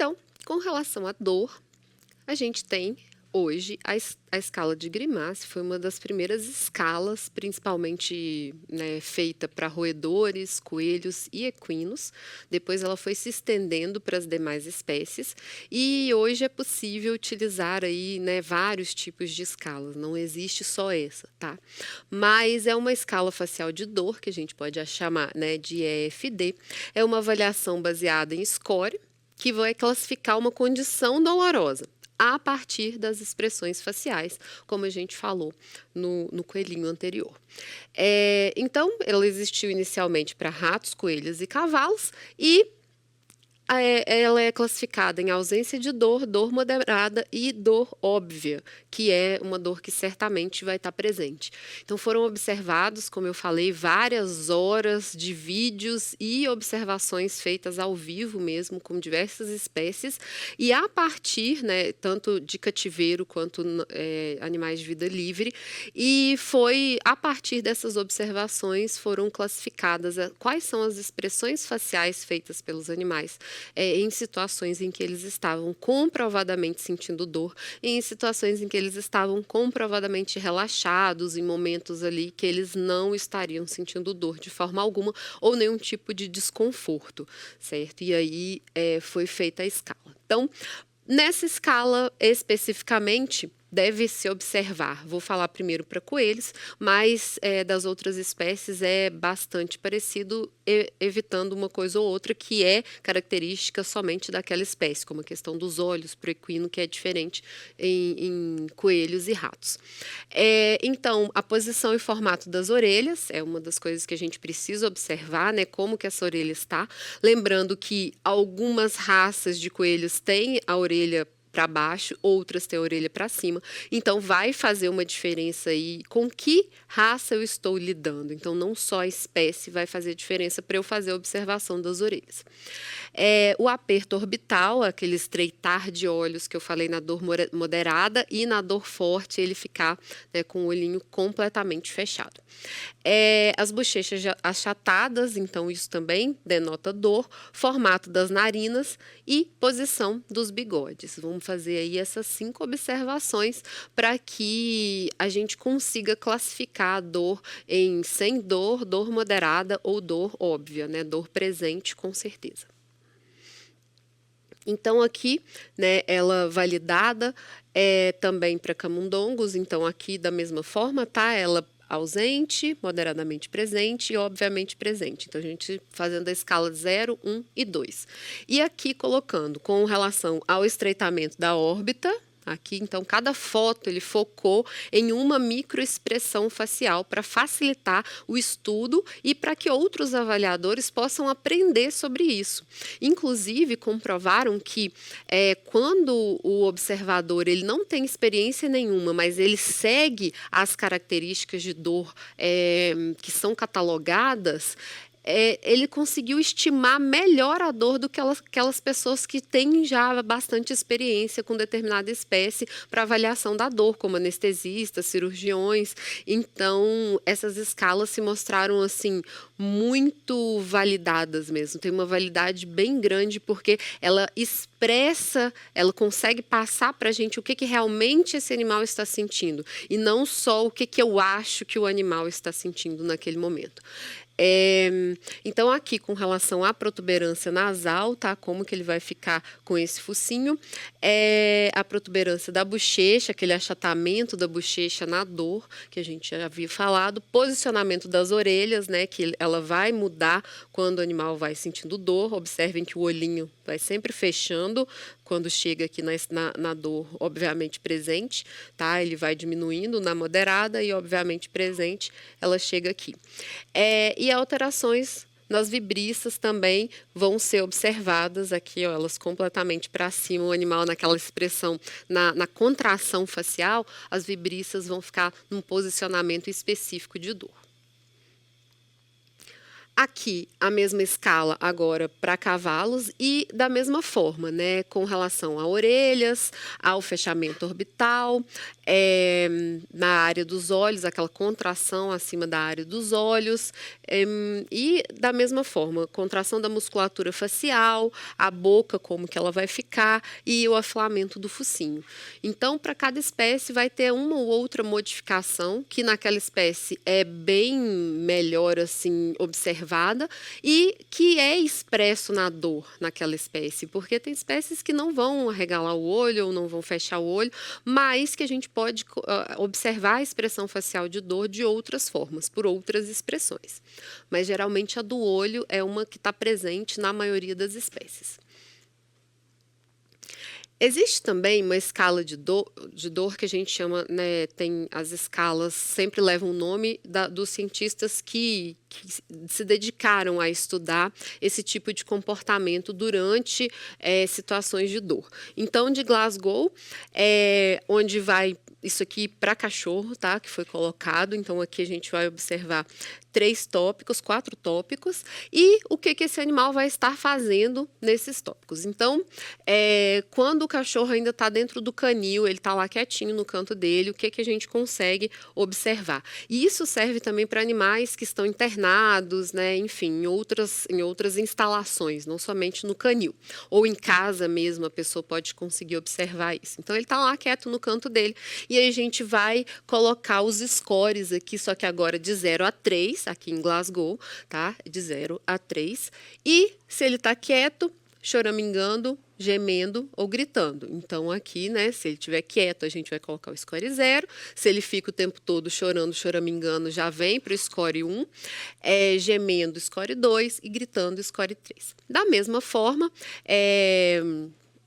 Então, com relação à dor, a gente tem hoje a escala de Grimassi, foi uma das primeiras escalas, principalmente, né, feita para roedores, coelhos e equinos. Depois ela foi se estendendo para as demais espécies e hoje é possível utilizar aí, né, vários tipos de escalas, não existe só essa, tá? Mas é uma escala facial de dor, que a gente pode chamar, né, de EFD. É uma avaliação baseada em score, que vai classificar uma condição dolorosa a partir das expressões faciais, como a gente falou no coelhinho anterior. Então, ela existiu inicialmente para ratos, coelhos e cavalos e ela é classificada em ausência de dor, dor moderada e dor óbvia, que é uma dor que certamente vai estar presente. Então, foram observados, como eu falei, várias horas de vídeos e observações feitas ao vivo mesmo, com diversas espécies, e a partir, né, tanto de cativeiro quanto animais de vida livre, e foi a partir dessas observações foram classificadas quais são as expressões faciais feitas pelos animais em situações em que eles estavam comprovadamente sentindo dor e em situações em que eles estavam comprovadamente relaxados, em momentos ali que eles não estariam sentindo dor de forma alguma ou nenhum tipo de desconforto, certo? E aí foi feita a escala. Então, nessa escala especificamente, deve-se observar, vou falar primeiro para coelhos, mas das outras espécies é bastante parecido, evitando uma coisa ou outra que é característica somente daquela espécie, como a questão dos olhos para o equino, que é diferente em coelhos e ratos. Então, a posição e formato das orelhas é uma das coisas que a gente precisa observar, né, como que essa orelha está. Lembrando que algumas raças de coelhos têm a orelha para baixo, outras têm a orelha para cima. Então, vai fazer uma diferença aí com que raça eu estou lidando. Então, não só a espécie vai fazer diferença para eu fazer a observação das orelhas. O aperto orbital, aquele estreitar de olhos que eu falei na dor moderada, e na dor forte ele ficar, né, com o olhinho completamente fechado. As bochechas achatadas, então isso também denota dor, formato das narinas e posição dos bigodes. Vamos fazer aí essas 5 observações para que a gente consiga classificar a dor em sem dor, dor moderada ou dor óbvia, né? Dor presente com certeza. Então, aqui, né, ela validada também para camundongos, então aqui da mesma forma, tá? Ela ausente, moderadamente presente e obviamente presente. Então, a gente fazendo a escala 0, 1 e 2. E aqui colocando com relação ao estreitamento da órbita, aqui, então, cada foto ele focou em uma microexpressão facial para facilitar o estudo e para que outros avaliadores possam aprender sobre isso. Inclusive, comprovaram que quando o observador ele não tem experiência nenhuma, mas ele segue as características de dor que são catalogadas, ele conseguiu estimar melhor a dor do que aquelas pessoas que têm já bastante experiência com determinada espécie para avaliação da dor, como anestesistas, cirurgiões. Então, essas escalas se mostraram assim muito validadas mesmo. Tem uma validade bem grande porque ela expressa, ela consegue passar para a gente o que realmente esse animal está sentindo e não só o que eu acho que o animal está sentindo naquele momento. Então, aqui com relação à protuberância nasal, tá? Como que ele vai ficar com esse focinho? A protuberância da bochecha, aquele achatamento da bochecha na dor, que a gente já havia falado. Posicionamento das orelhas, né? Que ela vai mudar quando o animal vai sentindo dor. Observem que o olhinho vai sempre fechando quando chega aqui na dor, obviamente presente, tá? Ele vai diminuindo na moderada e, obviamente, presente, ela chega aqui. E alterações nas vibriças também vão ser observadas aqui, ó, elas completamente para cima, o animal naquela expressão, na contração facial, as vibriças vão ficar num posicionamento específico de dor. Aqui, a mesma escala agora para cavalos e da mesma forma, né, com relação a orelhas, ao fechamento orbital, na área dos olhos, aquela contração acima da área dos olhos, e da mesma forma, contração da musculatura facial, a boca, como que ela vai ficar e o afilamento do focinho. Então, para cada espécie vai ter uma ou outra modificação que naquela espécie é bem melhor assim observada e que é expresso na dor naquela espécie, porque tem espécies que não vão arregalar o olho ou não vão fechar o olho, mas que a gente pode observar a expressão facial de dor de outras formas, por outras expressões. Mas geralmente a do olho é uma que está presente na maioria das espécies. Existe também uma escala de dor que a gente chama, né, tem as escalas, sempre levam o nome dos cientistas que se dedicaram a estudar esse tipo de comportamento durante situações de dor. Então, de Glasgow, onde vai isso aqui para cachorro, tá? Que foi colocado. Então, aqui a gente vai observar 4 tópicos e o que esse animal vai estar fazendo nesses tópicos. Então, quando o cachorro ainda está dentro do canil, ele está lá quietinho no canto dele, o que a gente consegue observar? E isso serve também para animais que estão internados, né? Enfim, em outras instalações, não somente no canil. Ou em casa mesmo, a pessoa pode conseguir observar isso. Então, ele está lá quieto no canto dele. E aí a gente vai colocar os scores aqui, só que agora de 0 a 3, aqui em Glasgow, tá? De 0 a 3. E se ele está quieto, choramingando, gemendo ou gritando. Então, aqui, né, se ele estiver quieto, a gente vai colocar o score 0. Se ele fica o tempo todo chorando, choramingando, já vem para o score 1. Gemendo, score 2 e gritando, score 3. Da mesma forma,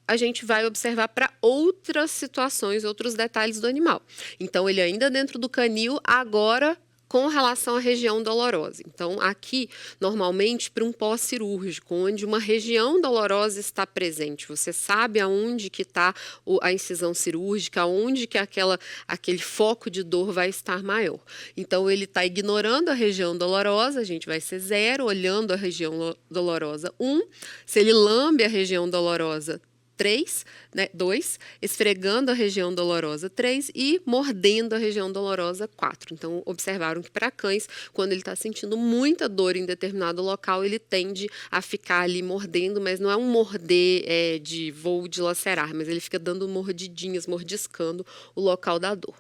a gente vai observar para outras situações, outros detalhes do animal. Então, ele ainda dentro do canil, agora com relação à região dolorosa. Então, aqui, normalmente, para um pós-cirúrgico, onde uma região dolorosa está presente, você sabe aonde que está a incisão cirúrgica, aonde que aquele foco de dor vai estar maior. Então, ele está ignorando a região dolorosa, a gente vai ser 0, olhando a região dolorosa 1. Se ele lambe a região dolorosa 3, né, 2, esfregando a região dolorosa 3 e mordendo a região dolorosa 4. Então, observaram que para cães, quando ele está sentindo muita dor em determinado local, ele tende a ficar ali mordendo, mas não é um morder de voo de lacerar, mas ele fica dando mordidinhas, mordiscando o local da dor.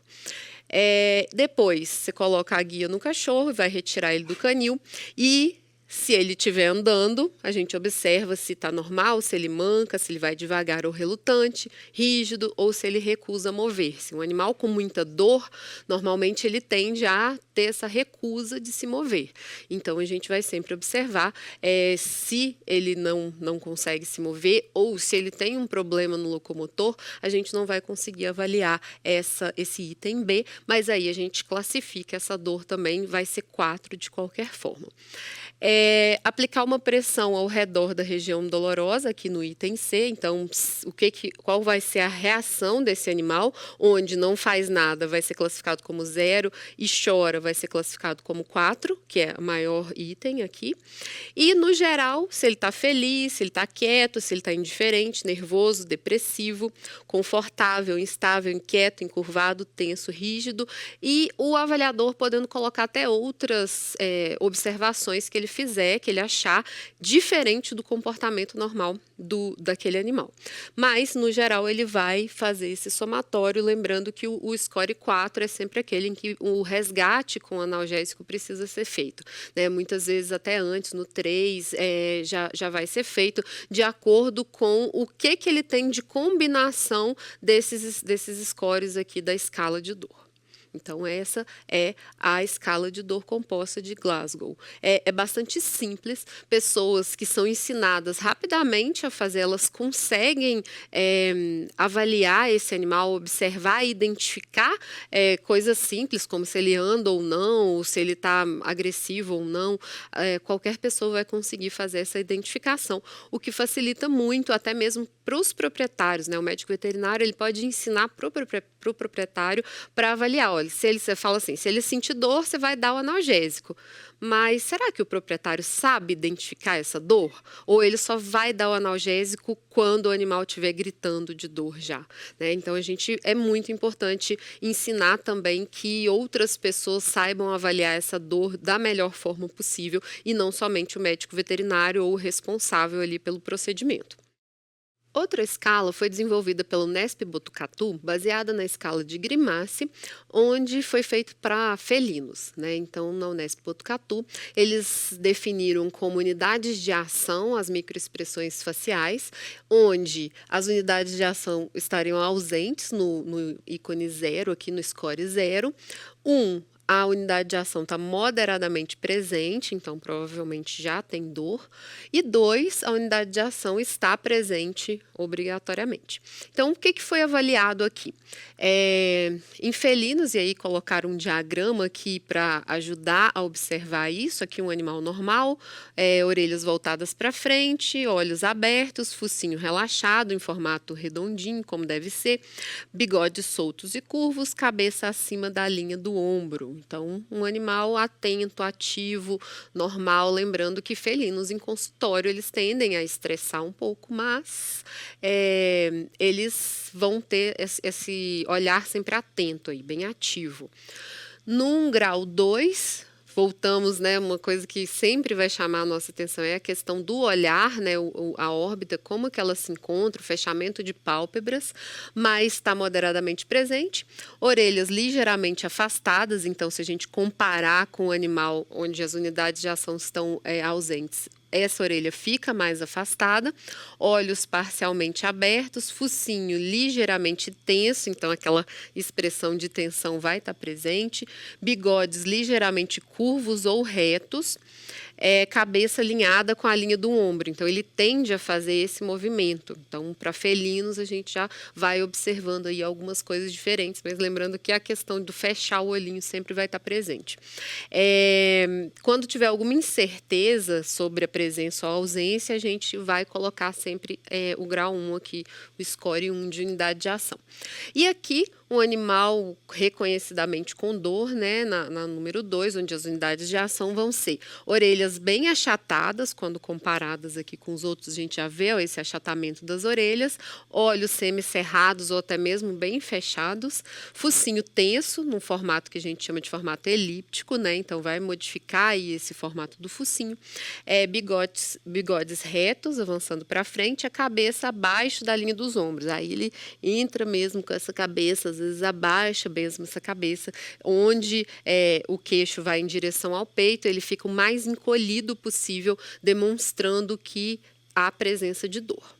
Depois, você coloca a guia no cachorro e vai retirar ele do canil e se ele estiver andando, a gente observa se está normal, se ele manca, se ele vai devagar ou relutante, rígido ou se ele recusa mover-se. Um animal com muita dor, normalmente ele tende a ter essa recusa de se mover. Então, a gente vai sempre observar se ele não consegue se mover ou se ele tem um problema no locomotor, a gente não vai conseguir avaliar esse item B, mas aí a gente classifica essa dor também, vai ser 4 de qualquer forma. Aplicar uma pressão ao redor da região dolorosa, aqui no item C. Então, qual vai ser a reação desse animal? Onde não faz nada vai ser classificado como 0 e chora vai ser classificado como 4, que é o maior item aqui. E, no geral, se ele está feliz, se ele está quieto, se ele está indiferente, nervoso, depressivo, confortável, instável, inquieto, encurvado, tenso, rígido. E o avaliador podendo colocar até outras observações que ele fizer, que ele achar diferente do comportamento normal daquele animal. Mas, no geral, ele vai fazer esse somatório, lembrando que o score 4 é sempre aquele em que o resgate com analgésico precisa ser feito, né? Muitas vezes até antes, no 3, já vai ser feito de acordo com o que ele tem de combinação desses scores aqui da escala de dor. Então, essa é a escala de dor composta de Glasgow. É bastante simples, pessoas que são ensinadas rapidamente a fazer, elas conseguem avaliar esse animal, observar e identificar coisas simples, como se ele anda ou não, ou se ele está agressivo ou não. Qualquer pessoa vai conseguir fazer essa identificação, o que facilita muito, até mesmo para os proprietários, né? O médico veterinário ele pode ensinar para o proprietário para avaliar, olha, olha, você fala assim, se ele sentir dor, você vai dar o analgésico. Mas será que o proprietário sabe identificar essa dor? Ou ele só vai dar o analgésico quando o animal estiver gritando de dor já, né? Então é muito importante ensinar também que outras pessoas saibam avaliar essa dor da melhor forma possível e não somente o médico veterinário ou o responsável ali pelo procedimento. Outra escala foi desenvolvida pelo Nesp Botucatu, baseada na escala de Grimassi, onde foi feito para felinos, né? Então, na Unesp Botucatu, eles definiram como unidades de ação as microexpressões faciais, onde as unidades de ação estariam ausentes no ícone 0, aqui no score 0. A unidade de ação está moderadamente presente, então provavelmente já tem dor. E 2, a unidade de ação está presente obrigatoriamente. Então, o que foi avaliado aqui? Em felinos, e aí colocaram um diagrama aqui para ajudar a observar isso. Aqui um animal normal, orelhas voltadas para frente, olhos abertos, focinho relaxado em formato redondinho, como deve ser, bigodes soltos e curvos, cabeça acima da linha do ombro. Então, um animal atento, ativo, normal, lembrando que felinos em consultório eles tendem a estressar um pouco, mas eles vão ter esse olhar sempre atento aí, bem ativo. Num grau 2, voltamos, né, uma coisa que sempre vai chamar a nossa atenção é a questão do olhar, né, a órbita, como que ela se encontra, o fechamento de pálpebras, mas está moderadamente presente, orelhas ligeiramente afastadas, então se a gente comparar com o animal onde as unidades de ação estão ausentes, essa orelha fica mais afastada, olhos parcialmente abertos, focinho ligeiramente tenso, então aquela expressão de tensão vai estar presente, bigodes ligeiramente curvos ou retos, cabeça alinhada com a linha do ombro, então ele tende a fazer esse movimento. Então, para felinos, a gente já vai observando aí algumas coisas diferentes, mas lembrando que a questão do fechar o olhinho sempre vai estar presente. Quando tiver alguma incerteza sobre a presença ou ausência, a gente vai colocar sempre o grau 1 aqui, o score 1 de unidade de ação. E aqui, um animal reconhecidamente com dor, né, na número 2, onde as unidades de ação vão ser orelhas bem achatadas, quando comparadas aqui com os outros, a gente já vê esse achatamento das orelhas, olhos semicerrados ou até mesmo bem fechados, focinho tenso, num formato que a gente chama de formato elíptico, né, então vai modificar aí esse formato do focinho, bigodes retos, avançando para frente, a cabeça abaixo da linha dos ombros, aí ele entra mesmo com essa cabeça, às vezes abaixa mesmo essa cabeça, onde o queixo vai em direção ao peito, ele fica o mais encolhido possível, demonstrando que há presença de dor.